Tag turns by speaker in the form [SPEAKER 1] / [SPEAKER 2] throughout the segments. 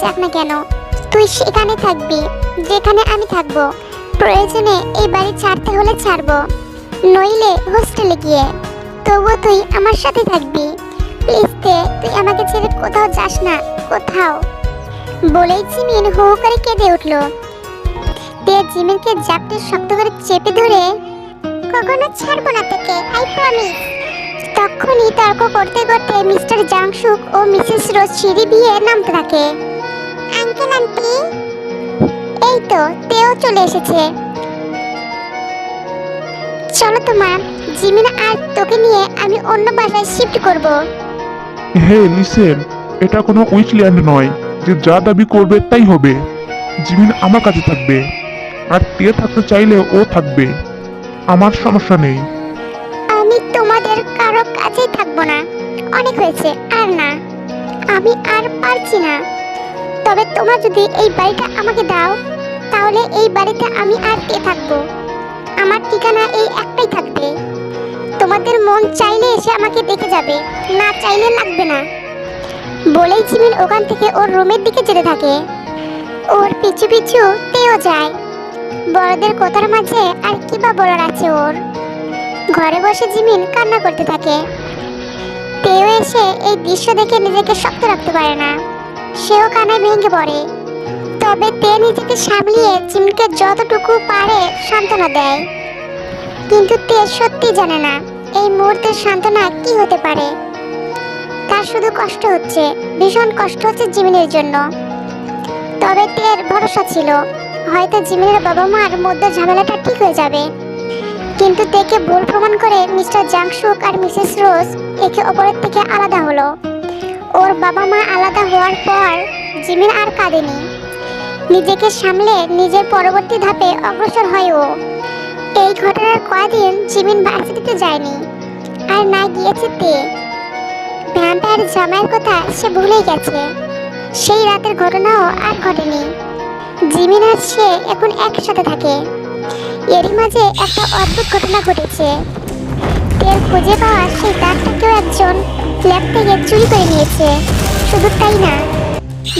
[SPEAKER 1] যাক না কেন, তুই সেখানে থাকবি যেখানে আমি থাকবো। প্রয়োজনে এই বাড়ি ছাড়তে হলে ছাড়বো, নইলে হোস্টেলে গিয়ে। তবুও তুই আমার সাথে থাকবি। প্লিজ তে, তুই আমাকে ছেড়ে কোথাও যাস না, কোথাও। বলেই জিমিন হু হু করে কেঁদে উঠল। তে জিমিনকে জাপটে শক্ত করে চেপে ধরে, কখনো ছাড়বো না তোকে, আই প্রমিস। তখনই তর্ক করতে করতে মিস্টার জাংশুক ও মিসেস রোজ সিঁড়ি দিয়ে নামতে থাকে। আঙ্কেল আন্টি, এই তো তেও চলে এসেছে। চলো তো মা, জিমিন আর তোকে নিয়ে আমি অন্য বাসায় শিফট করব।
[SPEAKER 2] হে লিসেন, এটা কোনো উইচল্যান্ড নয় যে যা দাবি করবে তাই হবে। জিমিন আমার কাছে থাকবে, আর তে থাকতে চাইলে ও থাকবে, আমার সমস্যা নেই।
[SPEAKER 1] আমি তোমাদের কারো কাছেই থাকবো না, অনেক হয়েছে, আর না, আমি আর পারছি না। তবে তোমরা যদি এই বাড়িটা আমাকে দাও, তাহলে এই বাড়িতে আমি আর কে থাকবো। আমার ঠিকানা এই একটাই থাকবে। তোমাদের মন চাইলে এসে আমাকে দেখে যাবে, না চাইলে লাগবে না। বলেই জিমিন ওখান থেকে ওর রুমের দিকে যেতে থাকে। ওর পিছু পিছু তেও যায়। বড়দের কথার মাঝে আর কি বা বলার আছে ওর। ঘরে বসে জিমিন কান্না করতে থাকে। তেও এসে এই দৃশ্য দেখে নিজেকে শক্ত রাখতে পারে না, সেও কান্নায় ভেঙে পড়ে। তবে তে নিজেকে সামলিয়ে জিমিনকে যতটুকু পারে সান্ত্বনা দেয়। কিন্তু তে সত্যি জানে না এই মুহূর্তের সান্ত্বনা কি হতে পারে। তার শুধু কষ্ট হচ্ছে, ভীষণ কষ্ট হচ্ছে জিমিনের জন্য। তবে তের ভরসা ছিল হয়তো জিমিনের বাবা মার মধ্যে ঝামেলাটা ঠিক হয়ে যাবে। কিন্তু তেকে ভুল প্রমাণ করে মিস্টার জাংশুক আর মিসেস রোজ একে অপরের থেকে আলাদা হলো। ওর বাবা মা আলাদা হওয়ার পর জিমিন আর কাঁদেনি। নিজেকে সামলে নিজের পরবর্তী ধাপে অগ্রসর হয় ও। এই ঘটনার কয়েকদিন জিমিন ভার্সিটিতে যায়নি, আর না গিয়েছে তে। ভ্যাম্পায়ার জামাইয়ের কথা সে ভুলেই গেছে। সেই রাতের ঘটনাও আর ঘটেনি। জিমিন আর সে এখন একসাথে থাকে। এরই মাঝে একটা অদ্ভুত ঘটনা ঘটেছে। তেল খুঁজে পাওয়া সেই দাগটাকেও একজন ল্যাব থেকে চুরি করে নিয়েছে। শুধু তাই না,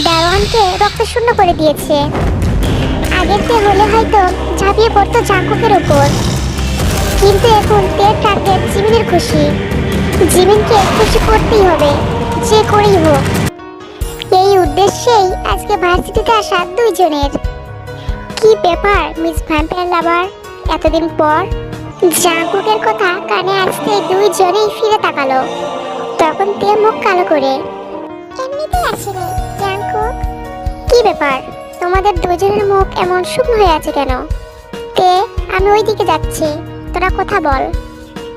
[SPEAKER 1] দারোয়ানকে রক্তশূন্য করে দিয়েছে। আগের তে হলে হয়তো ঝাঁপিয়ে পড়তো জাংকুকের ওপর, কিন্তু এখন তের টার্গেট জিমিনের খুশি। জিমিনকে খুশি করতেই হবে, যে করেই হোক। এই উদ্দেশ্যেই আজকে ভার্সিটিতে আসা দুইজনের। কি ব্যাপার মিস ভ্যাম্পায়ার লাভার, এতদিন পর? জাংকুকের কথা কানে আসতেই দুইজনেই ফিরে তাকালো। তখন তে মুখ কালো করে, এমনিতেই আসেনি জাংকুক। কি ব্যাপার, তোমাদের দুজনের মুখ এমন শুকনো হয়ে আছে কেন? তে, আমি ওই দিকে যাচ্ছি, তোরা কথা বল।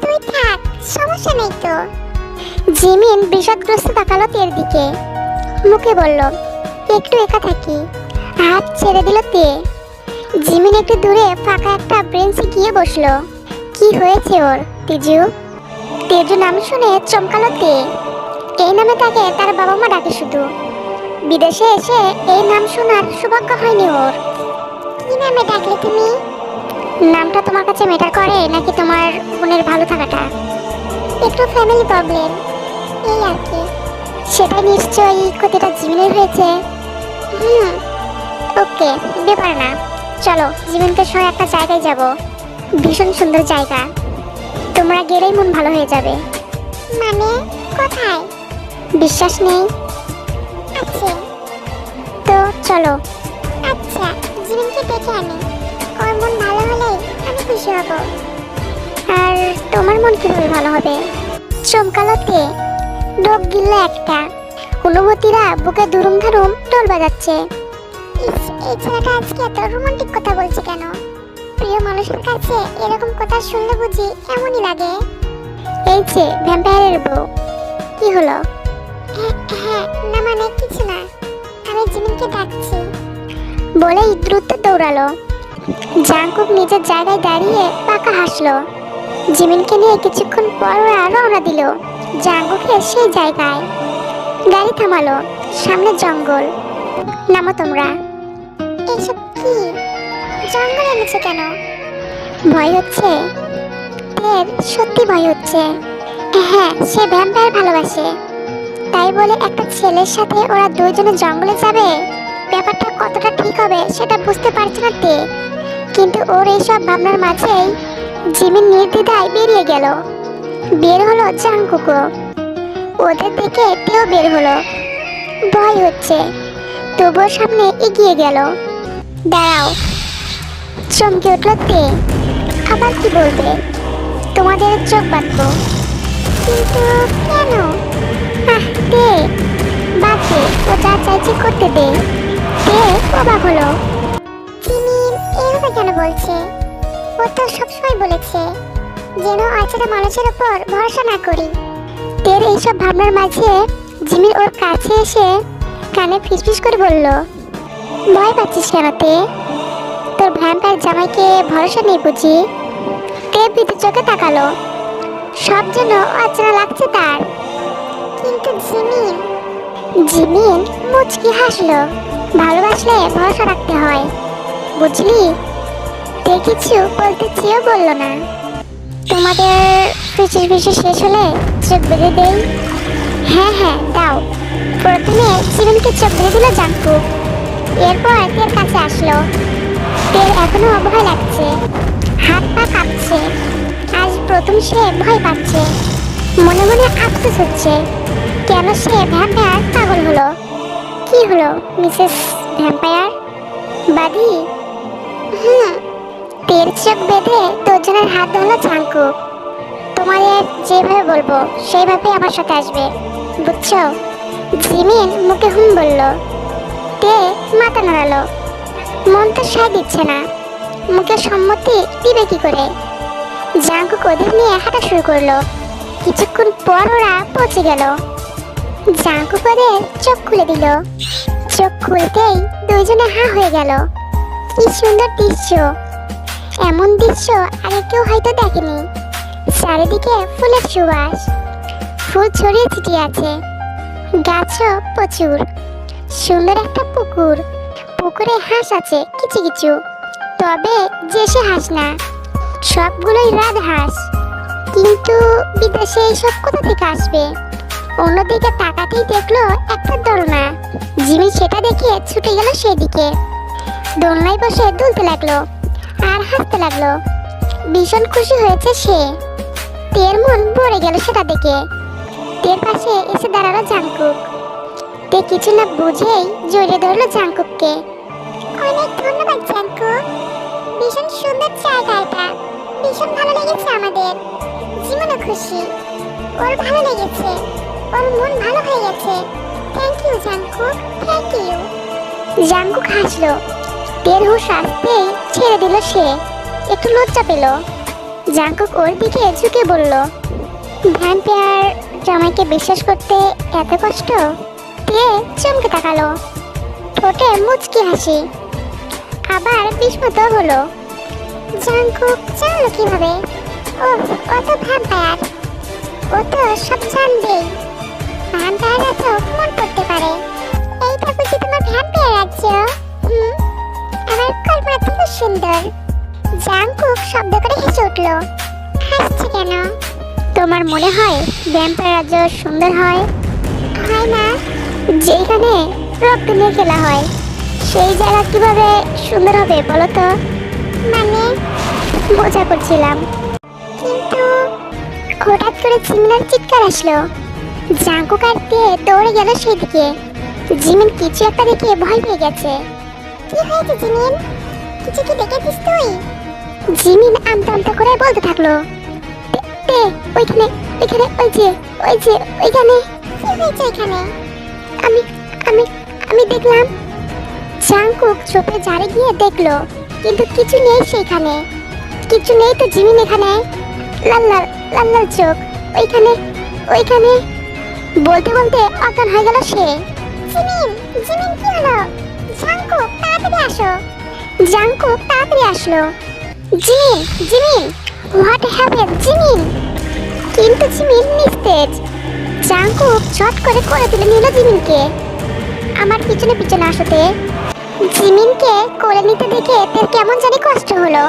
[SPEAKER 1] তুই থাক, সমস্যা নেই তো। জিমিন বিষাদগ্রস্ত তাকালো তের দিকে, মুখে বলল, একটু একা থাকি। হাত ছেড়ে দিল তে। জিমিন একটু দূরে ফাঁকা একটা বেঞ্চে গিয়ে বসলো। কি হয়েছে ওর? তেজু? তেজু নাম শুনে চমকালো তে। এই নামে তাকে তার বাবা মা ডাকে শুধু। বিদেশে এসে এই নাম শোনার সৌভাগ্য হয়নি ওর। কি নামে ডাকলে তুমি? নামটা তোমার কাছে ম্যাটার করে নাকি তোমার বোনের ভালো থাকাটা? একটু ফ্যামিলি প্রবলেম, এই আর কি। সেটা নিশ্চয়ই ক্ষতিটা জিমিনের হয়েছে। ওকে, ব্যাপার না। চলো জিমিনকে সহ একটা জায়গায় যাব, ভীষণ সুন্দর জায়গা। তোমরা গেলেই মন ভালো হয়ে যাবে। মানে কোথায়? বিশ্বাস নেই? আছে তো চলো। আচ্ছা, জিমিনকে ডেকে আনি, ওর মন ভালো হলেই আমি খুশি হব। আর তোমার মন কিভাবে ভালো হবে? চমকালোতে ডোব গিলল একটা। অনুভূতিরা বুকে দুরুম ধারুম টোল বাজাচ্ছে। এই ছেলেটা আজকে এত রোমান্টিক কথা বলছে কেন? প্রিয় মানুষের কাছে এরকম কথা শুনলে বুঝি এমনই লাগে। এই যে ভ্যাম্পায়ারের বউ, কি হলো? হ্যাঁ, না মানে কিছু না, আমি জিমিনকে ডাকছি বলেই দ্রুত দৌড়ালো। জাংকুক নিজের জায়গায় দাঁড়িয়ে পাকা হাসলো। জিমিনকে নিয়ে কিছুক্ষণ পর ওরা রওনা দিল জাংকুকের সেই জায়গায়। গাড়ি থামালো, সামনে জঙ্গল। নামো তোমরা। এইসব কি? জঙ্গল এনেছে কেন? ভয় হচ্ছে? সত্যি ভয় হচ্ছে। হ্যাঁ, সে ভ্যাম্পায়ার ভালোবাসে, তাই বলে একটা ছেলের সাথে ওরা দুইজনে জঙ্গলে যাবে, ব্যাপারটা কতটা ঠিক হবে সেটা বুঝতে পারছে না তে। কিন্তু ওর এইসব ভাবনার মাঝেই জিমিন নির্দ্বিধায় বেরিয়ে গেল। বের হলো জাংকুকও। ওদের দেখে তেও বের হলো। ভয় হচ্ছে, তবুও সামনে এগিয়ে গেল। দাঁড়াও, চমকে উঠল তে। আবার কি বলবে? তোমাদের চোখ বাঁধবো। কিন্তু কেন? দে, বাদ দে, ও যা চাইছে করতে দে। তে অবাক হলো। জিমিন এভাবে কেন বলছে? ও তো সবসময় বলেছে যেন অচেনা মানুষের উপর ভরসা না করি। তের এইসব ভাবনার মাঝে জিমিন ওর কাছে এসে কানে ফিসফিস করে বলল, ভয় পাচ্ছিস কেন তে? তোর ভ্যাম্পায়ার জামাইকে ভরসা নেই বুঝি? তে ভীতু চোখে তাকালো। সব যেন অচেনা লাগছে তার। কিন্তু জিমিন মুচকি হাসলো। ভালোবাসলে ভরসা রাখতে হয়, বুঝলি? তে কিছু বলতে চেয়েও বলল না। তোমাদের ফিসিস শেষ হলে চোখ বেঁধে দেই? হ্যাঁ হ্যাঁ দাও। প্রথমে জিমিনকে চোখ বেঁধে দিল জাংকুক। এরপর তের কাছে আসলো। তের এখনো ভয় লাগছে, হাত পা কাঁপছে। আজ প্রথম সে ভয় পাচ্ছে। মনে মনে আফসোস হচ্ছে, কেন সে ভ্যাম্পায়ার পাগল হলো। কি হলো মিসেস ভ্যাম্পায়ার? বাদি? তের চোখ বেঁধে দুজনের হাত ধরলো জাংকুক। তোমাদের যেভাবে বলবো সেইভাবে আমার সাথে আসবে, বুঝছো? জিমিন মুখে হুম বলল। তে মাথা নাড়ালো। মন তো সায় দিচ্ছে না, মুখে সম্মতি দিবে কি করে? জাংকুক ওদের নিয়ে হাঁটা শুরু করলো। কিছুক্ষণ পর ওরা পৌঁছে গেল। জাংকুক ওদের চোখ খুলে দিল। চোখ খুলতেই দুইজনে হা হয়ে গেল। কি সুন্দর দৃশ্য! এমন দৃশ্য আগে কেউ হয়তো দেখেনি। চারিদিকে ফুলের সুবাস, ফুল ছড়িয়ে ছিটিয়ে আছে। গাছও প্রচুর। সুন্দর একটা পুকুর, পুকুরে হাঁস আছে কিছু কিছু, তবে যে সে হাঁস না, সবগুলোই রাজহাঁস। কিন্তু বিদেশে এইসব কোথা থেকে আসবে? অন্যদিকে তাকাতেই দেখলো একটা দোলনা। জিমি সেটা দেখে ছুটে গেল সেদিকে। দোলনায় বসে দুলতে লাগলো আর হাসতে লাগলো। ভীষণ খুশি হয়েছে সে। তের মন ভরে গেল সেটা দেখে। তের পাশে এসে দাঁড়ালো জাংকুক। তে কিছু না বুঝেই জড়িয়ে ধরলো জাংকুককে। অনেক ধন্যবাদ জাংকুক, ভীষণ সুন্দর জায়গা এটা। ভীষণ ভালো লেগেছে আমাদের। জীবনও খুশি, ওর ভালো লেগেছে, ওর মন ভালো হয়ে গেছে। Thank you Jungkook, thank you. Jungkook হাসলো। তের হুঁশ আসতেই ছেড়ে দিল সে। একটু লজ্জা পেল। জাংকুক ওর দিকে ঝুঁকে বলল, ভ্যাম্পায়ার জামাইকে বিশ্বাস করতে এত কষ্ট? তে চমকে তাকালো। ঠোঁটে মুচকি হাসি, আবার বিস্মিত হলো। জাংকুক জানলো কিভাবে? ও তো ভ্যাম্পায়ার, ও তো সব জানবেই। ভ্যাম্পায়াররা তো মন পড়তে পারে। এইটা বুঝি তোমার ভ্যাম্পায়ার রাজ্য? আমার কল্পনা থেকে সুন্দর। জাংকুক শব্দ করে হেসে উঠল। হাসছে কেন? তোমার মনে হয় ভ্যাম্পায়ার রাজ্য সুন্দর হয়? হয় না। যেখানে রক্ত নিয়ে খেলা হয় সেই জায়গা কিভাবে সুন্দর হবে বলো তো? মানে মজা করছিলাম। কিন্তু হঠাৎ করে জিমিনের চিৎকার আসলো। জাংকুক আর তে দৌড়ে গেল সেদিকে। জিমিন কিছু একটা দেখে ভয় পেয়ে গেছে। কি হয়েছে জিমিন? কিছু কি দেখেছিস তুই? জিমিন আমতা আমতা করে বলতে থাকলো, তে ওইখানে ওইখানে ওই যে ওইখানে। কি হয়েছে ওইখানে? আমি আমি আমি দেখলাম। জাংকুক চোপে জারে গিয়ে দেখলো, কিন্তু কিছু নেই সেখানে। কিছু নেই তো জিমিন এখানে। লাল লাল লাল লাল চোখ ওইখানে ওইখানে। বলতে বলতে অজ্ঞান হয়ে গেল সে। জিমিন জিমিন কি হলো? জাংকুক তাড়াতাড়ি আসো। জাংকুক তাড়াতাড়ি আসলো। Jimin Jimin what happened Jimin? কিন্তু জিমিন নিস্তেজ। জাংকুক ছট করে তুলে নিল জিমিনকে। আমার পিছনে পিছনে আসতে। জিমিনকে কোলে নিতে দেখে তের কেমন জানি কষ্ট হলো,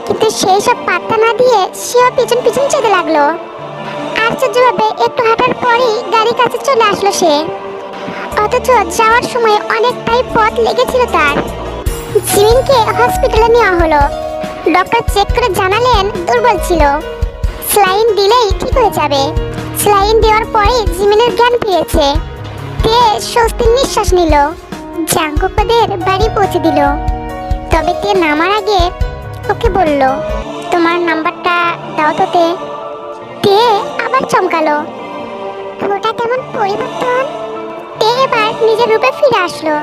[SPEAKER 1] কিন্তু সেই সব পাত্তা না দিয়ে সেও পিছন পিছন যেতে লাগলো। আশ্চর্যভাবে একটু হাঁটার পরেই গাড়ির কাছে চলে আসলো সে। অথচ যাওয়ার সময় অনেকটাই পথ লেগেছিল তার। জিমিনকে হসপিটালে নেওয়া হলো। ডক্টর চেক করে জানালেন দুর্বল ছিল, স্যালাইন দিলেই ঠিক হয়ে যাবে। স্যালাইন দেওয়ার পরে জিমিনের জ্ঞান ফিরেছে। তে স্বস্তির নিঃশ্বাস নিল। জাঙ্কুক ওদের বাড়ি পৌঁছে দিল। তবে তে নামার আগে ওকে বলল, তোমার নাম্বারটা দাও তো তে। তে আবার চমকালো, ওটা কেমন পরিবর্তন। তে এবার নিজের রূপে ফিরে আসলো।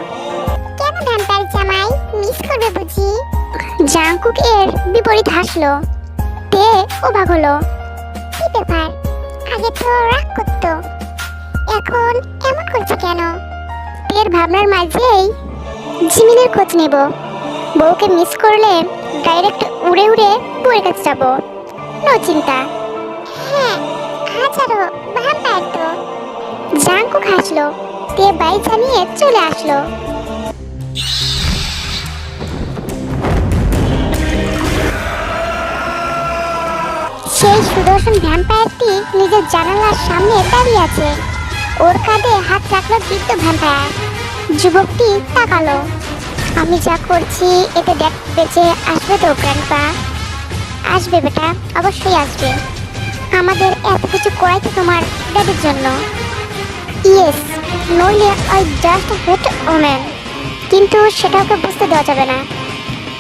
[SPEAKER 1] কেন ভ্যাম্পায়ার জামাই মিস করবে বুঝি? জাঙ্কুক এর বিপরীত হাসলো। তে অবাক হলো, কি ব্যাপার, আগে তো রাগ করতো, এখন এমন করছে কেন? তের ভাবনার মাঝেই জিমিনের খোঁজ নেব। বউকে মিস করলে ডাইরেক্ট উড়ে উড়ে বউয়ের কাছে যাব, নো চিন্তা। হ্যাঁ, হাজারো ভ্যাম্পায়ার তো। জাঙ্কুক হাসলো। তে বাই জানিয়ে চলে আসলো। সেই সুদর্শন ভ্যাম্পায়ারটি নিজের জানালার সামনে দাঁড়িয়ে আছে। ওর কাঁধে হাত রাখলো বৃদ্ধ ভ্যাম্পায়ার। যুবকটি তাকালো, আমি যা করছি এতে বেঁচে আসবে তো গ্র্যান্ডপা? আসবে বেটা, অবশ্যই আসবে। আমাদের এত কিছু করাই তো তোমার ড্যাডির জন্য। ইয়েস, নইলে আই জাস্ট হেট ওম্যান। কিন্তু সেটা ওকে বুঝতে দেওয়া যাবে না।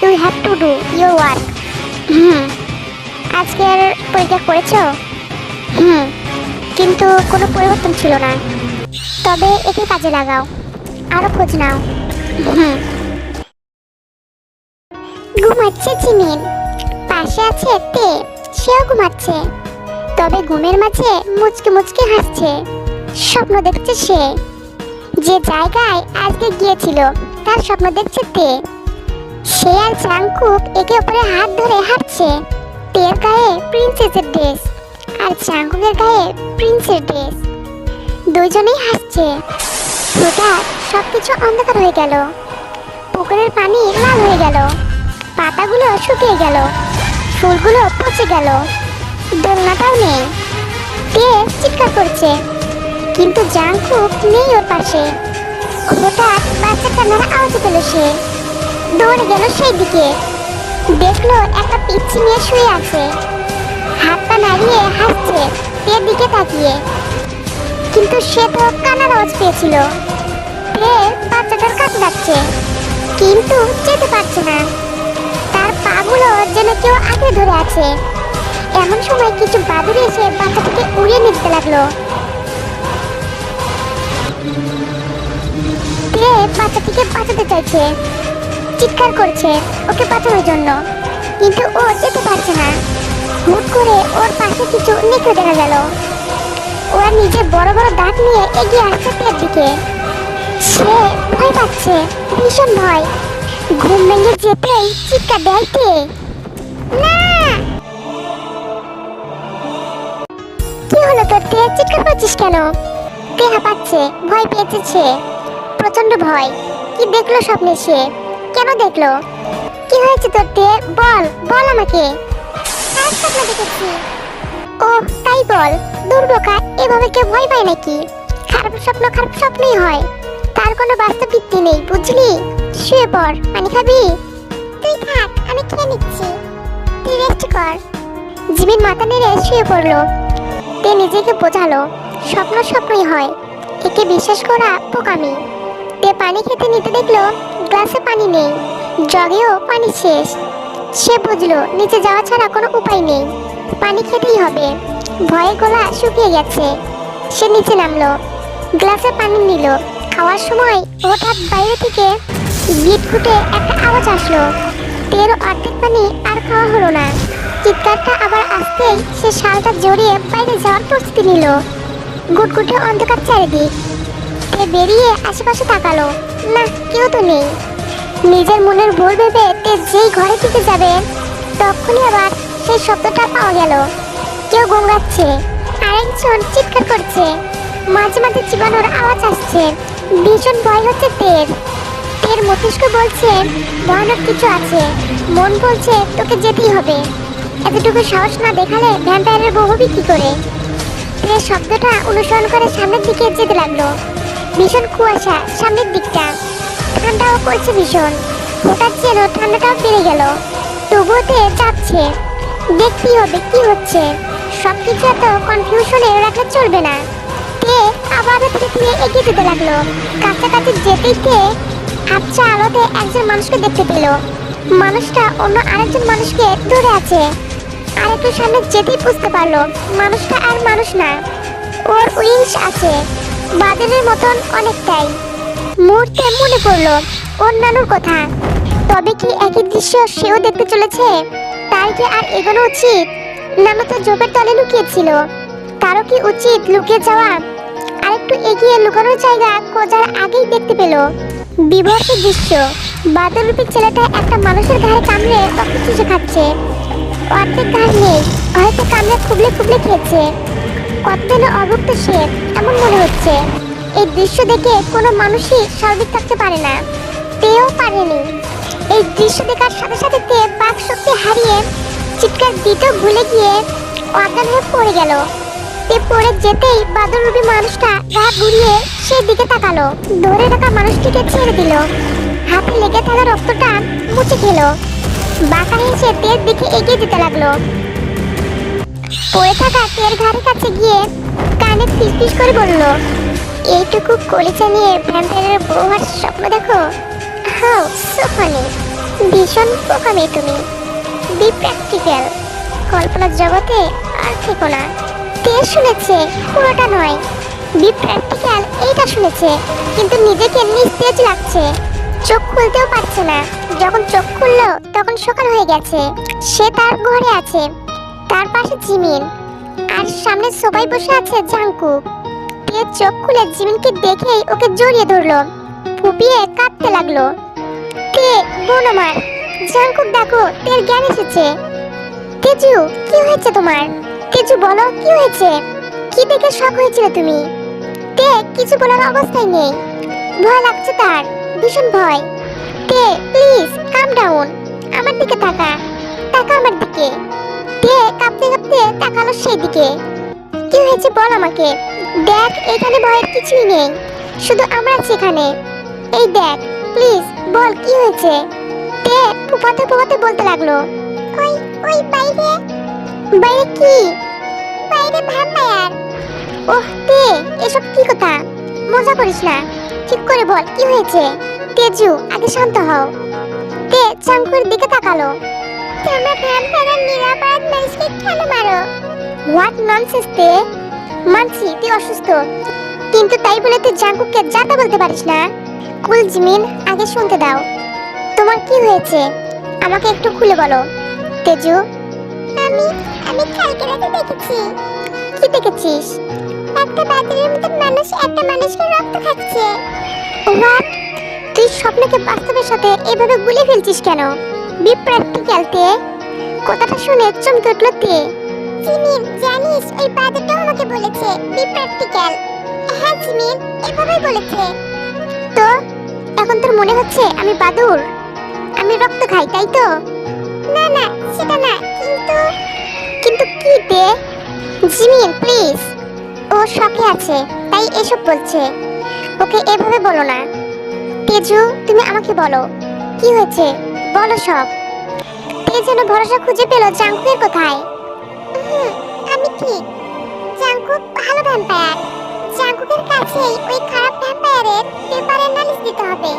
[SPEAKER 1] You have to do your work. আজকের পরীক্ষা করেছো? কিন্তু কোনো পরিবর্তন ছিল না। তবে একে কাজে লাগাও, আরো খোঁজ নাও। ঘুমাচ্ছে জিমিন, পাশে আছে তে, সেও ঘুমাচ্ছে। তবে ঘুমের মাঝে মুচকে মুচকে হাসছে। স্বপ্ন দেখছে সে। যে জায়গায় আজকে গিয়েছিল তার স্বপ্ন দেখছে তে। সে আর জাঙ্কুক একে অপরে হাত ধরে হাঁটছে। তের গায়ে প্রিন্সেসের ড্রেস আর জাঙ্কুকের গায়ে প্রিন্সের ড্রেস। দুইজনেই হাসছে। হঠাৎ সবকিছু অন্ধকার হয়ে গেল। পুকুরের পানি লাল হয়ে গেল, পাতাগুলো শুকিয়ে গেল, ফুলগুলো পচে গেল, দোলনাটাও নেই। তে চিৎকার করছে, কিন্তু জাঙ্কুক নেই ওর পাশে। হঠাৎ বাচ্চা কান্নার আওয়াজ পেল সে। দৌড়ে গেল সেই দিকে। দেখলো একটা পিচ্চি মেয়ে শুয়ে আছে, হাত পা নাড়িয়ে হাসছে তের দিকে তাকিয়ে। কিন্তু সে তো কান্নার আওয়াজ পেয়েছিল। তে বাচ্চাটার কাছে যাচ্ছে, কিন্তু যেতে পারছে না। তার পাগুলো যেন কেউ আঁকড়ে ধরে আছে। এমন সময় কিছু বাদুড় এসে বাচ্চাটাকে উড়িয়ে নিতে লাগলো। তে বাচ্চাটিকে বাঁচাতে চাইছে, চিৎকার করছে ওকে বাঁচানোর জন্য, কিন্তু ও যেতে পারছে না। হুট করে ওর পাশে কিছু নেকড়ে দেখা গেল। ওরা নিজের বড় বড় দাঁত নিয়ে এগিয়ে আসছে তের দিকে। সে ভয় পাচ্ছে, ভীষণ ভয়। ঘুম ভেঙে যেতেই চিৎকার দেয় তে, না! কি হলো তোর তে, চিৎকার করছিস কেন? তে হাঁপাচ্ছে, ভয় পেয়েছে সে, প্রচন্ড ভয়। কি দেখলো স্বপ্নে সে? কেন দেখলো? কি হয়েছে তোর তে, বল বল আমাকে। খারাপ স্বপ্ন দেখেছি। ও তাই বল, দুর্বোকা, এভাবে কেউ ভয় পায় নাকি? খারাপ স্বপ্নই হয়, তার কোনো বাস্তব ভিত্তি নেই, বুঝলি? শুয়ে পড়, পানি খাবি? তুই থাক, আমি খেয়ে নিচ্ছি, তুই রেস্ট কর। জিমিন মাথা নেড়ে শুয়ে পড়লো। তে নিজেকে বোঝালো স্বপ্নই হয়, একে বিশ্বাস করা বোকামি। তে পানি খেতে নিতে দেখলো গ্লাসে পানি নেই, জগেও পানি শেষ। সে বুঝলো নিচে যাওয়া ছাড়া কোনো উপায় নেই, পানি খেতেই হবে। ভয়ে গলা শুকিয়ে গেছে। সে নিচে নামলো, গ্লাসে পানি নিল। খাওয়ার সময় হঠাৎ বাইরে থেকে গিট ফুটে একটা আওয়াজ আসলো। তের অর্ধেক পানি আর খাওয়া হলো না। চিৎকারটা আবার আসতেই সে শালটা জড়িয়ে বাইরে যাওয়ার প্রস্তুতি নিল। গুটগুটে অন্ধকার চারিদিক। তে বেরিয়ে আশেপাশে তাকালো, না কেউ তো নেই। নিজের মনের ভুল ভেবে তে যেই ঘরে দিতে যাবে, তখনই আবার সেই শব্দটা পাওয়া গেল। কেউ গোঙাচ্ছে, আরেকজন চিৎকার করছে, মাঝে মাঝে চিবানোর আওয়াজ আসছে। ভীষণ ভয় হচ্ছে তের। তের মস্তিষ্ক বলছে ভয়ানক কিছু আছে, মন বলছে তোকে যেতেই হবে। এতটুকু সাহস না দেখালে ভ্যাম্পায়ারের বউ হবি কি করে? তে শব্দটা অনুসরণ করে সামনের দিকে যেতে লাগলো। ভীষণ কুয়াশা সামনের দিকটা, ঠান্ডাও পড়ছে ভীষণ। হঠাৎ যেন ঠান্ডাটাও বেড়ে গেল, তবুও তে যাচ্ছে। দেখতেই হবে কি হচ্ছে, সবকিছু এত কনফিউশনে রাখলে চলবে না। তে আবার ধীরে ধীরে এগিয়ে যেতে লাগলো। কাছাকাছি যেতেই তে আবছা আলোতে একজন মানুষকে দেখতে পেল। মানুষটা অন্য আরেকজন মানুষকে ধরে আছে। আর একটু সামনে যেতেই বুঝতে পারলো মানুষটা আর মানুষ না, ওর উইংস আছে, বাদলের মতন অনেকটাই। মুহূর্তে মনে পড়লো ওর নানুর কথা। তবে কি একই দৃশ্য সেও দেখতে চলেছে? তার কি আর এগোনো উচিত? নানু তো ঝোপের তলে লুকিয়েছিল, তারও কি উচিত লুকিয়ে যাওয়া? আর একটু এগিয়ে লুকানোর জায়গা খোঁজার আগেই দেখতে পেল বিভৎস দৃশ্য। বাদলরূপী ছেলেটা একটা মানুষের ঘাড়ে কামড়ে রক্ত চুষে খাচ্ছে। অর্ধেক ঘাড় নেই, হয়তো কামড়ে খুবলে খুবলে খেয়েছে। কত যেন অভুক্ত সে, এমন মনে হচ্ছে। এই দৃশ্য দেখে কোনো মানুষই স্বাভাবিক থাকতে পারে না, তেও পারেনি। এই দৃশ্য দেখার সাথে সাথে তে বাক শক্তি হারিয়ে চিৎকার দিতেও ভুলে গিয়ে অজ্ঞান হয়ে পড়ে গেল। তে পড়ে যেতেই বাদলরূপী মানুষটা গা ঘুরিয়ে সেই দিকে তাকালো, ধরে রাখা মানুষটিকে ছেড়ে দিল, হাতে লেগে থাকা রক্তটা মুছে খেলো। বাঁকা হেসে তের দিকে এগিয়ে যেতে লাগলো। পড়ে থাকা তের ঘাড়ের কাছে গিয়ে কানে ফিসফিস করে বলল, এইটুকু কলিজা নিয়ে ভ্যাম্পায়ারের বউ হওয়ার স্বপ্ন দেখো? How so funny. ভীষণ বোকামি তুমি। B practical. কল্পনার জগতে আর থেকো না। তে শুনেছে, পুরোটা নয়। বি প্র্যাকটিক্যাল এইটা শুনেছে, কিন্তু নিজেকে নিস্তেজ লাগছে। চোখ খুলতেও পারছে না। যখন চোখ খুললো তখন সকাল হয়ে গেছে। সে তার ঘরে আছে, তার পাশে জিমিন, আর সামনে সবাই বসে আছে জাংকুক। তে চোখ খুলে জিমিনকে দেখেই ওকে জড়িয়ে ধরলো, ফুপিয়ে কাঁদতে লাগলো। তে বোন আমার, জাংকুক দেখো, তের জ্ঞান এসেছে। তেজু কি হয়েছে তোমার? তেজু বলো কি হয়েছে? কি দেখে শক হয়েছিল তুমি? তে কিছু বলার অবস্থায় নেই, ভয় লাগছে তার, ভীষণ ভয়। তে প্লিজ কাম ডাউন, আমার দিকে তাকা, তাকা আমার দিকে। তে কাঁপতে কাঁপতে তাকালো সেই দিকে। কি হয়েছে বল আমাকে। দেখ এখানে ভয়ের কিছুই নেই, শুধু আমরা আছি এখানে। এই দেখ প্লিজ বল কি হয়েছে। তে ফুপাতে ফুপাতে বলতে লাগলো, ওই ওই বাইরে। বাইরে কি? বাইরে ভ্যাম্পায়ার। ওহ তে এসব কি কথা, মজা করিস না, ঠিক করে বল কি হয়েছে। তেজু আগে শান্ত হও। তে জাংকুকের দিকে তাকালো। তোমরা ভ্যাম্পায়ারের নিরাপরাধ মানুষকে কেন মারো? হোয়াট ননসেন্স তে। মানছি তুই অসুস্থ, কিন্তু তাই বলে তুই জাংকুককে যাতা বলতে পারিস না। কুল জিমিন, আগে শুনতে দাও। তোমার কি হয়েছে আমাকে একটু খুলে বলো। তেজু আমি কালকে রাতে দেখেছি। কি দেখেছিস? একটা বাদুড়ের মতো মানুষ একটা মানুষকে রক্ত খাচ্ছে। হোয়াট? তুই স্বপ্নকে বাস্তবের সাথে এভাবে গুলিয়ে ফেলছিস কেন? বি প্র্যাকটিক্যাল তে। কথাটা শুনে চমকে উঠল তে। জিমিন জানিস ওই বাদুড়টা আমাকে বলেছে বি প্র্যাকটিক্যাল। হ্যাঁ জিমিন এভাবেই বলেছে। তো এখন তোর মনে হচ্ছে আমি বাদুড়, আমি রক্ত খাই তাই তো? না না সেটা না, কিন্তু কিন্তু কি তে? জিমিন প্লিজ, ও শকে আছে তাই এসব বলছে, ওকে এভাবে বলো না। তেজু তুমি আমাকে বলো কি হয়েছে, বলো সব। তে যেন ভরসা খুঁজে পেল জাংকুকের কথায়। আমি ঠিক, জাংকুক ভালো ভ্যাম্পায়ার। জাংকুকের কাছেই ওই খারাপ ভ্যাম্পায়ারের পেপারে নালিশ দিতে হবে।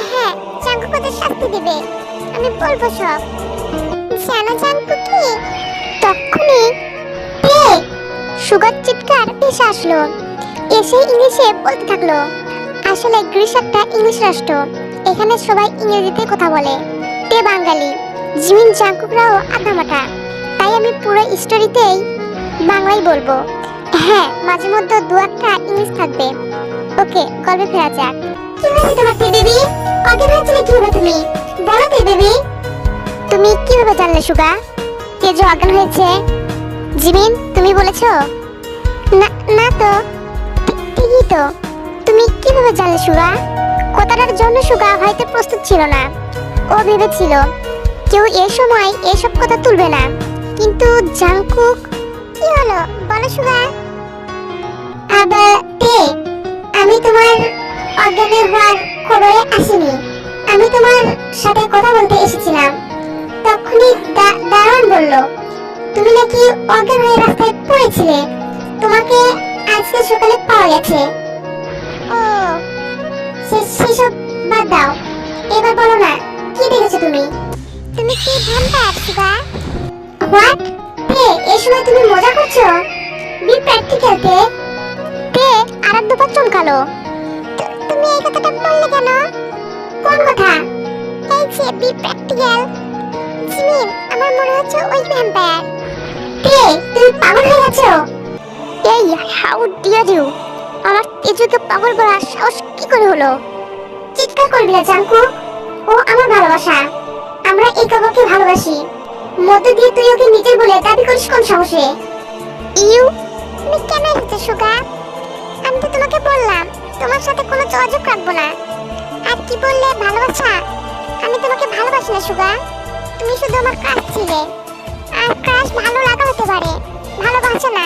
[SPEAKER 1] হ্যাঁ জাংকুক ওদের শাস্তি দিবে, আমি বলবো সব। জানো জাংকুক কি? তখনই তে সুগার চিৎকার ভেসে আসলো। এসে ইংলিশে বলতে থাকলো, আসলে গ্রিস একটা ইংলিশ রাষ্ট্র, এখানে সবাই ইংরেজিতে কথা বলে। তে বাঙালি, জিমিন জাংকুকরাও আধামাটা, তাই আমি পুরো স্টোরিতেই বাংলাই বলবো। হ্যাঁ মাঝে মধ্যে দু একটা ইংলিশ থাকবে। ওকে গল্পে ফেরা যাক। কি হয়েছে তোমার তে বেবি? অজ্ঞান হয়েছিলে কিভাবে তুমি? বলো তে বেবি। তুমি কিভাবে জানলে সুগা তেজু অজ্ঞান হয়েছে? জিমিন তুমি বলেছো? না না তো, ঠিকই তো। তুমি কিভাবে জানলে সুগা? কথাটার জন্য সুগা হয়তো প্রস্তুত ছিল না। ও ভেবেছিল কেউ এই সময় এসব কথা তুলবে না, কিন্তু জাংকুক। কি হলো বলো সুগা? আবার আমি তোমার অজ্ঞান হওয়ার খবরে আসিনি। আমি তোমার সাথে কথা বলতে এসেছিলাম। তখনই দারোয়ান বলল তুমি নাকি অজ্ঞান হয়ে রাস্তায় পড়েছিলে। তোমাকে আজকে সকালে পাওয়া গেছে। ও সেসব বাদ দাও, এবার বলো না কি দেখেছো তুমি? তুমি কি ভ্যাম্পায়ার সুগা? হোয়াট? এই সময় তুমি মজা করছো? বি প্র্যাকটিক্যাল আর এক দুবার চমকালো। তুমি এই কথাটা বললে কেন? কোন কথা? এই যে বি প্র্যাকটিক্যাল। জিমিন, আমার মনে হচ্ছে ওই ভ্যাম্পায়ার। তুমি পাগল হয়ে গেছো? এই হাউ ডিয়ার ইউ! আমার তেজুকে পাগল বলার সাহস কি করে হলো? চিৎকার করবি না জাঙ্কু, ও আমার ভালোবাসা। আমরা এই কাউকে ভালোবাসি। মধ্য দিয়ে তুই ওকে নিজের বলে দাবি করিস কোন সাহসে? ইউ, তুমি কেন এসেছো সুগা? আমি তো তোমাকে বললাম তোমার সাথে কোনো যোগাযোগ রাখবো না। আর কি বললে ভালোবাসা? আমি তোমাকে ভালোবাসি না সুগা। তুমি শুধু আমার ক্রাশ ছিলে। আর ক্রাশ ভালো লাগা হতে পারে, ভালোবাসা না।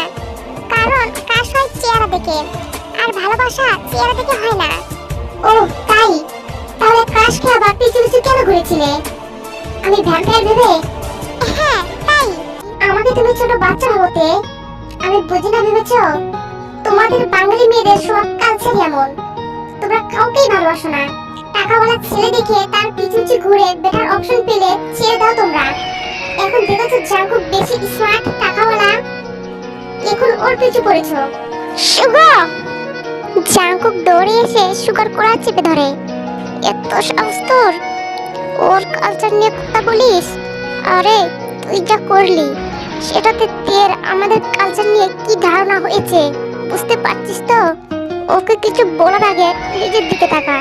[SPEAKER 1] কারণ ক্রাশ হয় চেহারা দেখে, আর ভালোবাসা চেহারা দেখে হয় না। ওহ তাই? তাহলে ক্রাশকে আবার পিছু পিছু কেন ঘুরেছিলে? আমি ভ্যাম্পায়ার ভেবে? হ্যাঁ তাই। আমাকে তুমি ছোট বাচ্চা ভাবতে। আমি বুঝি না ভেবেছো? তোমাদের বাঙালি মেয়েদের সব কালচারই এমন। তোমরা কাউকেই ভালোবাসো না। টাকাওয়ালা ছেলে দেখে তার পিছু পিছু ঘুরে বেটার অপশন পেলে ছেড়ে দাও তোমরা। এখন দেখেছো জাঙ্কুক বেশি স্মার্ট, টাকাওয়ালা, এখন ওর পিছু পড়েছো। সুগা! জাঙ্কুক দৌড়ে এসে সুগার কোড়া চেপে ধরে। এত সাহস তোর? ওর কালচার নিয়ে কথা বলিস? আরে তুই যা করলি সেটাতে তের আমাদের কালচার নিয়ে কি ধারণা হয়েছে বুঝতে পারছিস তো? ওকে কিছু বলার আগে নিজের দিকে তাকা।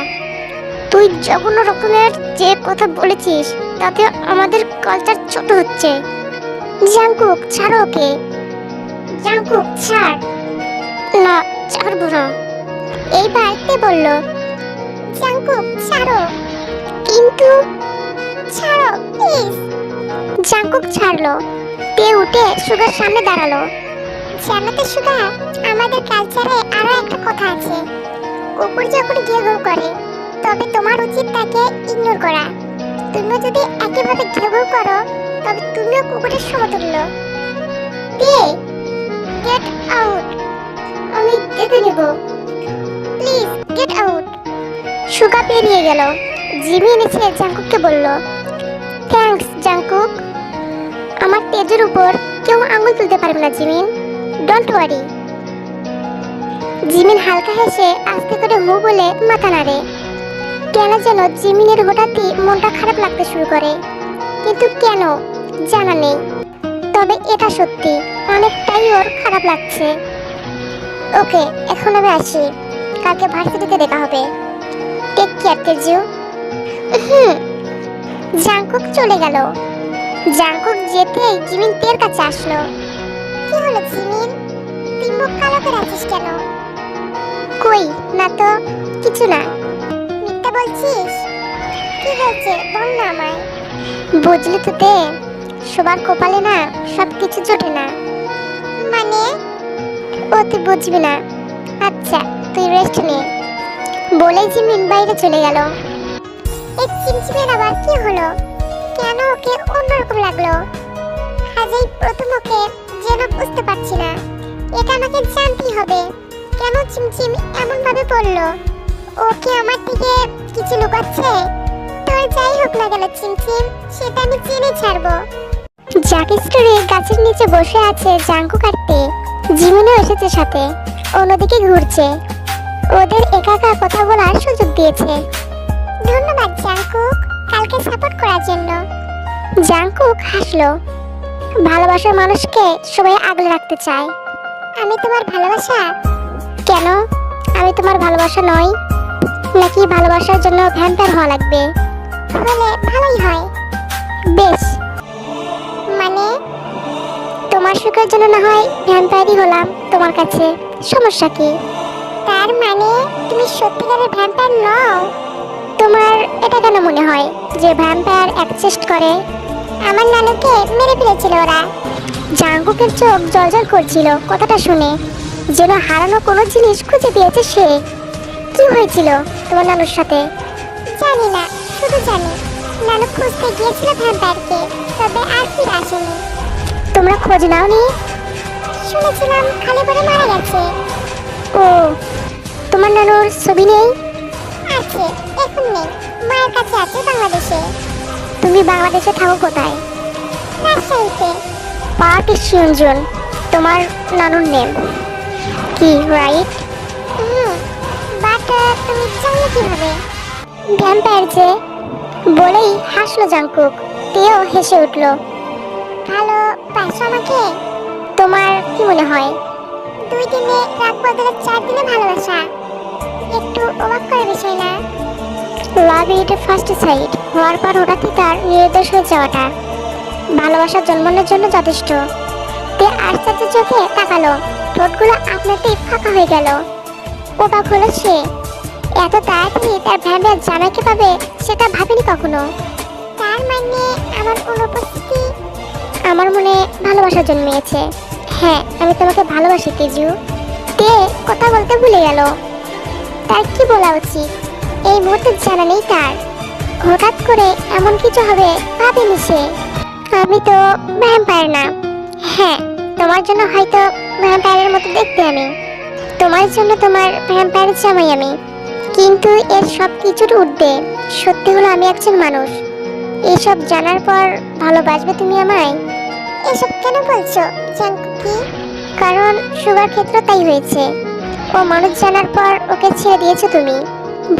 [SPEAKER 1] তুই জঘন্য রকমের যে কথা বলেছিস তাতে আমাদের কালচার ছোট হচ্ছে। জাঙ্কুক ছাড়ো ওকে। জাঙ্কুক ছাড়। না, ছাড়বো না। এই বাড়িতে বলল জাঙ্কুক ছাড়ো। কিন্তু ছাড়ো প্লিজ। জাঙ্কুক ছাড়লো। তে উঠে সুগার সামনে দাঁড়ালো। জানাতে সুগা, আমাদের কালচারে আরো একটা কথা আছে। কুকুর যখন ঘেউ ঘেউ করে তবে তোমার উচিত তাকে ইগনোর করা। তুমিও যদি একইভাবে ঘেউ ঘেউ করো তবে তুমিও কুকুরের সমতুল্য। Get out. আমি দেখে নেব। Please get out. সুগা বেরিয়ে গেল। জিমি এনেছে জাঙ্কুককে বলল, থ্যাঙ্কস জাঙ্কুক। আমার তেজের উপর কেউ আঙুল তুলতে পারবে না জিমিন, ডোন্ট ওয়ারি। জিমিন হালকা হেসে আস্তে করে হু বলে মাথা নাড়ে। কেন যেন জিমিনের হঠাৎই মনটা খারাপ লাগতে শুরু করে, কিন্তু কেন জানা নেই। তবে এটা সত্যি অনেকটাই ওর খারাপ লাগছে। ওকে, এখন আমি আসি, কালকে ভার্সিটিতে দেখা হবে। Take care Tezu. জাঙ্কুক চলে গেল। জাঙ্কুক যেতেই জিমিন তের কাছে আসলো। কি হলো জিমিন, তুই মুখ কালো করে আছিস কেন? কই না তো, কিছু না। মিথ্যা বলছিস? কি হয়েছে বল না আমায়। বুঝলি তো তে, সবার কপালে না সব কিছু জোটে না। মানে? ও তুই বুঝবি না। আচ্ছা তুই রেস্ট নে। বলে জিমিন বাইরে চলে গেল। এই চিমচিমের আবার কি হলো? কেন ওকে অন্যরকম লাগলো? আজই প্রথম ওকে যেন বুঝতে পারছি না। এটা আমাকে জানতেই হবে। কেন চিমচিম এমন ভাবে পড়লো? ওকে আমার থেকে কিছু লুকাচ্ছে? তোর যাই হোক না কেন চিমচিম, সেটা আমি জেনে ছাড়বো। জাকি স্টোরে গাছের নিচে বসে আছে জাঙ্কুক আর তে। জিমিনও এসেছে সাথে, অন্যদিকে ঘুরছে। ওদের একা একা কথা বলার সুযোগ দিয়েছে। ধন্যবাদ জাঙ্কুক, কালকে সাপোর্ট করার জন্য। জাঙ্কুক হাসলো। ভালোবাসার মানুষকে সবাই আগলে রাখতে চায়। আমি তোমার ভালোবাসা? কেন, আমি তোমার ভালোবাসা নই? নাকি ভালোবাসার জন্য ভ্যাম্পায়ার হওয়া লাগবে? হলে ভালোই হয়। বেশ, মানে তোমার সুখের জন্য না হয় ভ্যাম্পায়ারই হলাম তোমার কাছে, সমস্যা কি? তার মানে তুমি সত্যিকারের ভ্যাম্পায়ার নও? তোমার এটা কেন মনে হয় যে ভ্যাম্পায়ার অ্যাকসেস্ট করে? আমার নানুকে মেরে ফেলেছিল ওরা। জাঙ্কুকের চোখ জলজল করছিল কথাটা শুনে। যেন হারানো কোনো জিনিস খুঁজে পেয়েছে সে। কি হয়েছিল তোমার নানুর সাথে? জানি না, শুধু জানি নানু খুঁজতে গিয়েছিল ভ্যাম্পায়ারকে, তবে আর ফিরে আসেনি। তোমরা খোঁজ নাওনি? শুনেছিলাম খালি পরে মারা গেছে। ও, তোমার নানুর ছবি নেই? আছে, এখন নেই, মায়ের কাছে আছে বাংলাদেশে। তুমি বাংলাদেশে থাকো কোথায়? রাজশাহীতে। পার্টিশিয়নজন তোমার নানুর নেম কি, রাইট? বাট তুমি জানলে কিভাবে? ভ্যাম্পায়ার যে বলেই হাসলো জাংকুক। তেও হেসে উঠল। ভালো বাসো আমাকে? তোমার কি মনে হয়? 2 দিনে রাত বদলে 4 দিনে ভালোবাসা, একটু অবাক করে বিষয় না? লাভ ইট ফার্স্ট সাইট হওয়ার পর হঠাৎই তার নির্দেশ হয়ে যাওয়াটা ভালোবাসা জন্মানোর জন্য যথেষ্ট। তে আশ্চর্য চোখে তাকালো, ঠোঁটগুলো আপনাতেই ফাঁকা হয়ে গেল। অবাক হলো সে, এত তাড়াতাড়ি তার ভ্যাম্পায়ার জামাইকে পাবে সেটা ভাবেনি কখনো। তার মানে আমার অনুপস্থিতি আমার মনে ভালোবাসা জন্মিয়েছে। হ্যাঁ, আমি তোমাকে ভালোবাসি তেজু। তে কথা বলতে ভুলে গেল। তার কি বলা উচিত এই মুহূর্তে জানা নেই তার। হঠাৎ করে এমন কিছু হবে ভাবেনি সে। আমি তো ভ্যাম্পায়ার না। হ্যাঁ, তোমার জন্য হয়তো ভ্যাম্পায়ারের মতো দেখতে আমি, তোমার জন্য তোমার ভ্যাম্পায়ারের জামাই আমি, কিন্তু এর সব কিছুর ঊর্ধ্বে সত্যি হলো আমি একজন মানুষ। এসব জানার পর ভালোবাসবে তুমি আমায়? এসব কেন বলছো জানকি? কারণ সুগার ক্ষেত্র তাই হয়েছে। ও মানুষ জানার পর ওকে ছেড়ে দিয়েছো তুমি।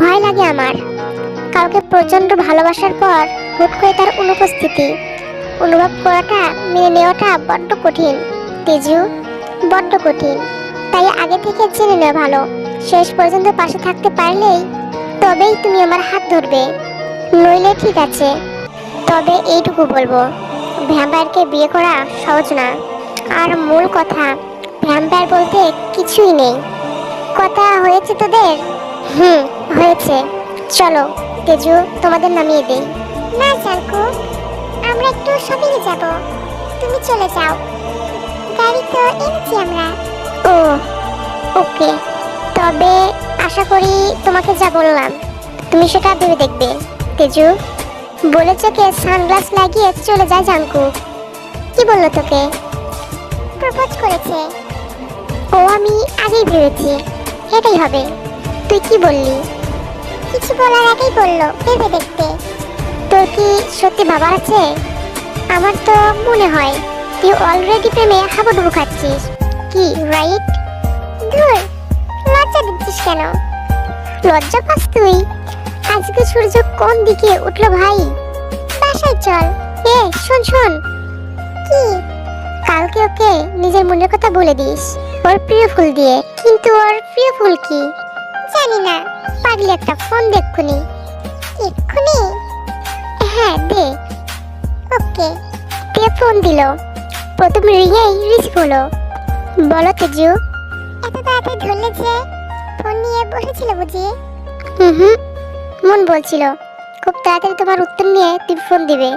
[SPEAKER 1] ভয় লাগে আমার। কাউকে প্রচন্ড ভালোবাসার পর হুট করে তার অনুপস্থিতি অনুভব করাটা, মেনে নেওয়াটা বড্ড কঠিন তেজু, বড্ড কঠিন। তাই আগে থেকে জেনে নেওয়া ভালো। শেষ পর্যন্ত পাশে থাকতে পারলেই তবেই তুমি আমার হাত ধরবে, নইলে ঠিক আছে। তবে এইটুকু বলবো, ভ্যাম্পায়ারকে বিয়ে করা সহজ না। আর মূল কথা, ভ্যাম্পায়ার বলতে কিছুই নেই। কথা হয়েছে তোদের? হয়েছে। চলো তেজু, তোমাদের নামিয়ে দেই। না জানকু, আমরা একটু শপিংয়ে যাব, তুমি চলে যাও। গাড়ি তো এনেছি আমরা। ও ওকে, তবে আশা করি তোমাকে যা বললাম তুমি সেটা ভেবে দেখবে তেজু। বলে চোখে সানগ্লাস লাগিয়ে চলে যায় জাংকু। কি বললো তোকে? প্রপোজ করেছে। ও, আমি আগেই ভেবেছি এটাই হবে। তুই কি বললি? কিছু বলার আগেই বললো ভেবে দেখতে। তোর কি সত্যি ভাবার আছে? আমার তো মনে হয় তুই অলরেডি প্রেমে হাবুডুবু খাচ্ছিস। কি, রাইট? ধুর, লজ্জা দিচ্ছিস কেন? লজ্জা পাস তুই? আজকে সূর্য কোন দিকে উঠলো ভাই? বাসায় চল। শোন শোন। কি? কালকে ওকে নিজের মনের কথা বলে দিস, ওর প্রিয় ফুল দিয়ে। কিন্তু ওর প্রিয় ফুল কি জানি না। পাগলি একটা, ফোন দেখুনি। এক্ষুনি? হ্যাঁ দে। ওকে। কে ফোন দিল? প্রথম রিংয়েই রিসিভ হলো। বলো তেজু। এত তাড়াতাড়ি ধরলে যে? ফোন নিয়ে বসেছিল বুঝি? মন বলছিল খুব তাড়াতাড়ি তোমার উত্তর নিয়ে তুমি ফোন দিবে,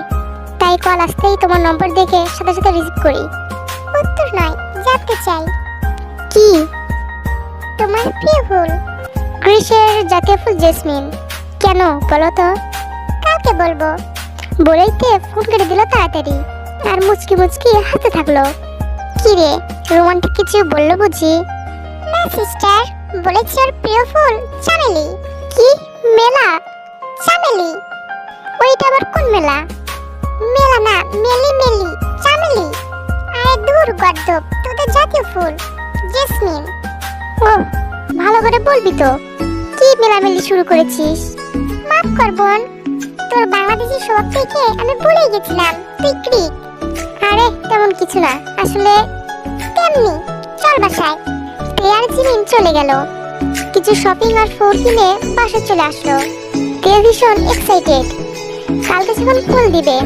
[SPEAKER 1] তাই কল আসতেই তোমার নম্বর দেখে সাথে সাথে রিসিভ করি। উত্তর নয়, জানতে চাই। কি? তোমার প্রিয় ফুল? গ্রীষ্মের জাতীয় ফুল জেসমিন। কেন বলো তো? কালকে বলবো বলেই তে ফোন কেটে দিল তাড়াতাড়ি, আর মুচকি মুচকি হাসতে থাকলো। কি রে, রোমান্টিক কিছু বললো বুঝি? না সিস্টার, বলেছি ওর প্রিয় ফুল চামেলি। কি মেলা? চামেলি? ওইটা আবার কোন মেলা? মেলা না, মেলি মেলি, চামেলি। আরে দূর গর্দব, তোদের জাতীয় ফুল জেসমিন। ও, ভালো করে বলবি তো। কি মেলামেলি শুরু করেছিস? মাফ কর বোন, তোর বাংলাদেশি স্বভাব থেকে আমি ভুলেই গেছিলাম তুই গ্রিক। আরে তেমন কিছু না, আসলে তেমনি। চল বাসায়। তে আর জিমিন চলে গেল। কিছু শপিং আর ফোন কিনে বাসায় চলে আসলো। তে ভীষণ এক্সাইটেড। কালকে যখন ফুল দিবে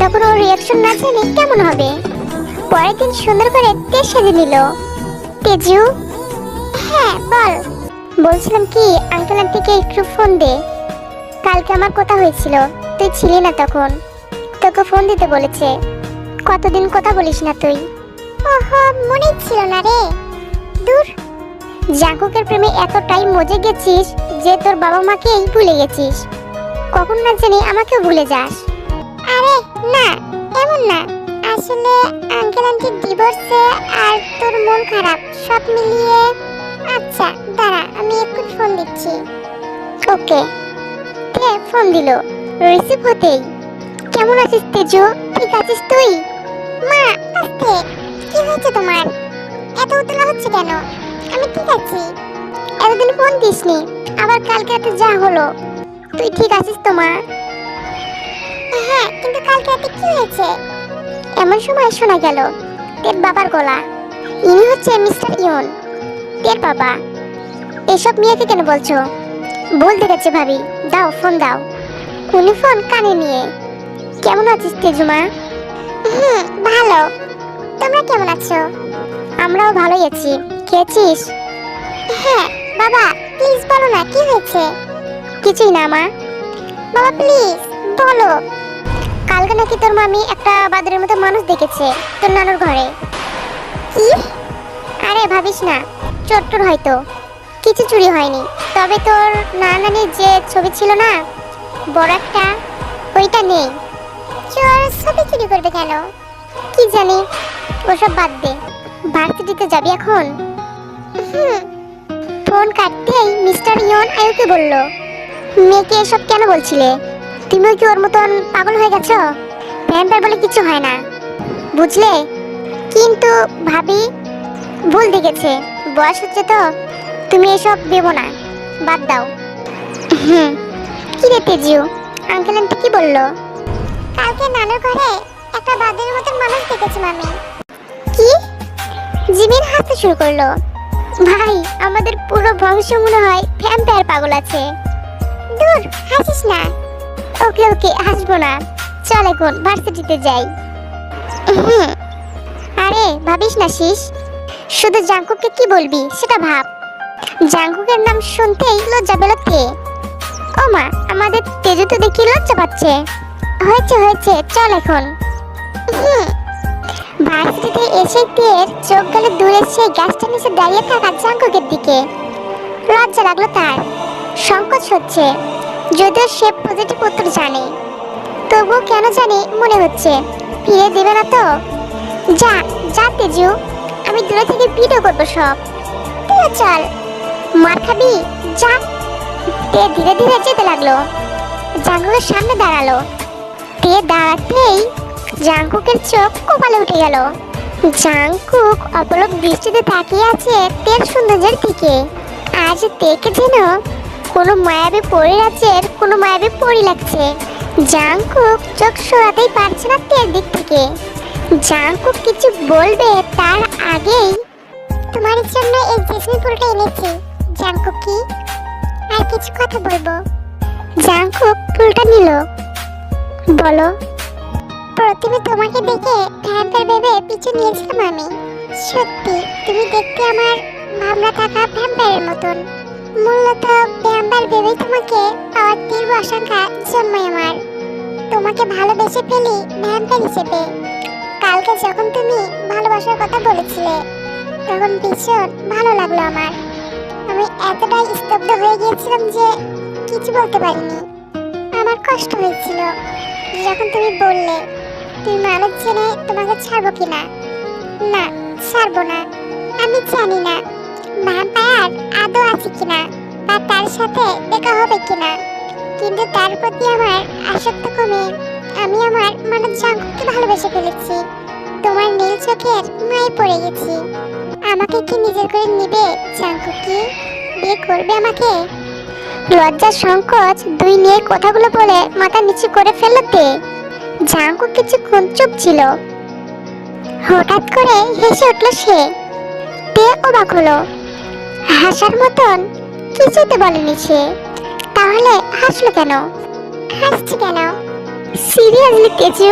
[SPEAKER 1] তখন ওর রিয়াকশন না জানি কেমন হবে। পরের দিন সুন্দর করে তে সেজে নিল। তেজু। হ্যাঁ বল। বলছিলাম কি, আঙ্কেল আন্টিকে একটু ফোন দে। কালকে আমার কথা হয়েছিল, তুই ছিলি না তখন। তোকে ফোন দিতে বলেছে। কতদিন কথা বলিস না তুই? ওহো, মনেই ছিল না রে। দূর, জাঙ্কুকের প্রেমে এতটাই মজে গেছিস যে তোর বাবা মাকেই ভুলে গেছিস। কখন না জানি আমাকেও ভুলে যাস। আরে না, এমন না। আসলে আঙ্কেল আন্টির ডিভোর্সে আর তোর মন খারাপ সব মিলিয়ে। আচ্ছা দাঁড়া, আমি একটু ফোন দিচ্ছি। ওকে। কে ফোন দিল? রিসিভ হতেই, কেমন আছিস তেজু? ঠিক আছিস তুই? মা আস্তে, কি হয়েছে তোমার? এত উতলা হচ্ছে কেন? আমি ঠিক আছি। এতদিন ফোন দিসনি, আবার কালকে রাতে যা হলো। তুই ঠিক আছিস তো মা? হ্যাঁ, কিন্তু কালকে রাতে কি হয়েছে? এমন সময় শোনা গেল তের বাবার গলা। ইনি হচ্ছে মিস্টার ইয়ন, তের বাবা। এসব মেয়েকে কেন বলছো? বলতে গেছে ভাবি, দাও ফোন দাও। উনি ফোন কানে নিয়ে, কেমন আছিস তেজুমা? ভালো। তোমরা কেমন আছো? আমরাও ভালোই আছি। খেয়েছিস? হ্যাঁ। বাবা প্লিজ বলো না, কি হয়েছে? কিছুই না মা। বাবা প্লিজ বলো। কালকে নাকি তোর মামি একটা বাদরের মতো মানুষ দেখেছে তোর নানুর ঘরে। কি? আরে ভাবিস না, চোর হয়তো। কিছু চুরি হয়নি, তবে তোর নানির যে ছবি ছিল না বড় একটা, ওইটা নেই। চোর ছবি চুরি করবে কেন? কি জানি, ওসব বাদ দে। ভার্সিটিতে যাবি এখন? ফোন কাটতেই মিস্টার ইয়ন আয়ুকে বলল, মেয়েকে এসব কেন বলছিলে? তুমিও কি ওর মতন পাগল হয়ে গেছো? ভ্যাম্পায়ার বলে কিছু হয় না, বুঝলে? কিন্তু ভাবি ভুল দেখেছে, বয়স হচ্ছে তো। তুমি এসব দেবো না, বাদ দাও। কি রে তেজিও, আঙ্কেল আন্টি কি বললো? কালকে নানুর ঘরে একটা বাদের মতন মানুষ দেখেছি মামি। কি? জিমিন হাসতে শুরু করলো। ভাই, আমাদের পুরো বংশ মনে হয় ভ্যাম্পায়ার পাগল আছে। দূর, হাসিস না। ওকে ওকে, হাসবো না। চল এখন ভার্সিটিতে যাই। আরে ভাবিস না শিস, শুধু জাঙ্কুককে কি বলবি সেটা ভাব। জাঙ্কুকের নাম শুনতেই লজ্জা পেল তে। ও মা, আমাদের তেজু তো দেখি লজ্জা পাচ্ছে। হয়েছে হয়েছে, চল এখন। ভার্সিটিতে এসে তের চোখ গেলে দূরে সেই গাছটার নিচে দাঁড়িয়ে থাকা জাঙ্কুকের দিকে। লজ্জা লাগলো তার, সংকোচ হচ্ছে। যদিও সে পজিটিভ উত্তর জানে, তবুও কেন জানি মনে হচ্ছে ফিরে দেবে না তো। যা যা তেজু, আমি দূরে থেকে ভিডিও করবো সব। তুইও চল। মার খাবি? যা। তে ধীরে ধীরে যেতে লাগলো, জাঙ্কুকের সামনে দাঁড়ালো। তে দাঁড়াতেই জাঙ্কুকের চোখ কপালে উঠে গেল। জাঙ্কুক অপলক দৃষ্টিতে তাকিয়ে আছে তের সৌন্দর্যের দিকে। আজ তেকে যেন কোনো মায়াবী পরী রাজ্যের কোনো মায়াবী পরী লাগছে। জাঙ্কুক চোখ সরাতেই পারছে না তের দিক থেকে। জাঙ্কুক কিছু বলবে তার আগেই, তোমার জন্য এই জেসমিন ফুলটা এনেছি জাঙ্কুক, কি আর কিছু কথা বলবো? জাঙ্কুক ফুলটা নিল। বলো। প্রথমে তোমাকে দেখে ভ্যাম্পায়ার ভেবে পিছু নিয়েছিলাম আমি। সত্যি তুমি দেখতে আমার ভাবনা থাকা ভ্যাম্পায়ারের মতন। মূলত ভ্যাম্পায়ার ভেবেই তোমাকে পাওয়ার তীব্র আশঙ্কা জন্মায় আমার। তোমাকে ভালোবেসে ফেলি ভ্যাম্পায়ার হিসেবে। কালকে যখন তুমি ভালোবাসার কথা বলেছিলে তখন ভীষণ ভালো লাগলো আমার। আমি এতটাই স্তব্ধ হয়ে গিয়েছিলাম যে কিছু বলতে পারিনি। আমার কষ্ট হয়েছিল যখন তুমি বললে তুমি মানুষ জেনে তোমাকে ছাড়বো কিনা। না, ছাড়বো না। আমি জানি না ভ্যাম্পায়ার আদৌ আছে কিনা বা তার সাথে দেখা হবে কিনা, কিন্তু তার প্রতি আমার আসক্ত কমে আমি আমার মানুষ জাঙ্কুককে ভালোবেসে ফেলেছি। তোমার নীল চোখের মায়ে পড়ে গেছি। আমাকে কি নিজের করে নিবে জাঙ্কুকি? বিয়ে করবে আমাকে? লজ্জা সংকোচ দুই নিয়ে কথাগুলো বলে মাথা নিচু করে ফেলতে জাঙ্কুক কিছুক্ষণ চুপ ছিল। হঠাৎ করে হেসে উঠল সে। তে অবাক হলো। হাসার মতন কিছুই তো বলেনি সে, তাহলে হাসলো কেন? হাসছে কেন? সিরিয়াসলি তেজু,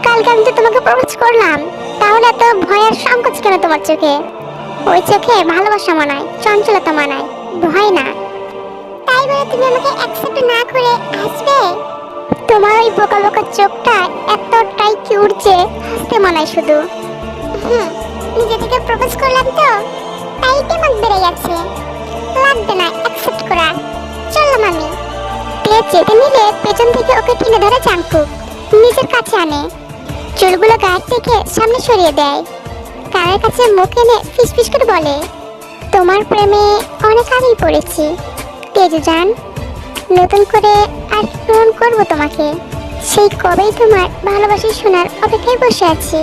[SPEAKER 1] কালকে আমি তো তোমাকে প্রপোজ করলাম, তাহলে এত ভয়ের সংকোচ কেন তোমার চোখে? ওই চোখে ভালোবাসা মানায়, চঞ্চলতা মানায়, ভয় না। তাই বলে তুমি আমাকে অ্যাকসেপ্ট না করে হাসবে? তোমার ওই বোকা বোকা চোখটা এতটাই কিউট যে হাসতে মানায় শুধু। নিজে থেকে প্রপোজ করলাম তো, তাই দিমাগ বেড়ে গেছে। লাগবে না অ্যাকসেপ্ট করা। চললাম আমি। তে চেতে নিলে পেছন থেকে ওকে টেনে ধরে জাংকুক নিজের কাছে আনে। চুলগুলো গায়ের থেকে সামনে সরিয়ে দেয়। কানের কাছে মুখ এনে ফিসফিস করে বলে, তোমার প্রেমে অনেক আগেই পড়েছি তেজুজান। নতুন করে আর পূরণ করবো তোমাকে। সেই কবেই তোমার ভালোবাসা শোনার অপেক্ষায় বসে আছি।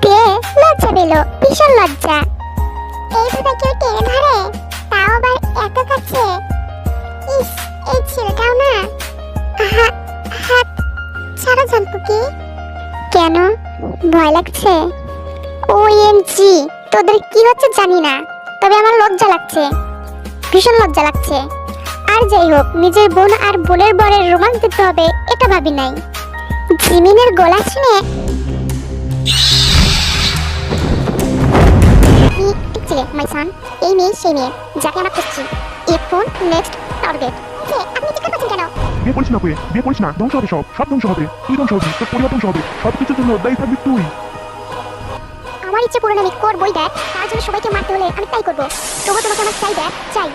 [SPEAKER 1] তে লজ্জা পেল, ভীষণ লজ্জা। এইভাবে কেউ টেনে ধরে, তাও আবার এত কাছে। ইস, এই ছেলেটাও না। হাত ছাড়া জানকুকি। কেন ভয় লাগছে? ওএমজি, তোদের কি হচ্ছে জানি না, তবে আমার লজ্জা লাগছে, ভীষণ লজ্জা লাগছে। আর যাই হোক, নিজের বোন আর বোনের বরের রোমান্স দিতে হবে এটা ভাবি নাই। জিমিনের গলা শুনে মাই সান, এই মেয়ে সেই মেয়ে যাকে আমরা খুঁজছি। এখন নেক্সট টার্গেট। আপনি চিন্তা করছেন কেন?
[SPEAKER 2] বিয়ে করিস না তুই, বিয়ে করিস না, ধ্বংস হবে সব, সব ধ্বংস হবে। তুই ধ্বংস হবি, তোর পরিবার ধ্বংস হবে, সব কিছুর জন্য দায়ী থাকবি তুই।
[SPEAKER 1] আমার ইচ্ছে পূরণ আমি করবই, দেখ। তার জন্য সবাইকে মারতে হলে আমি তাই করবো। তবু তোমাকে আমার চাই, দেখ চাই।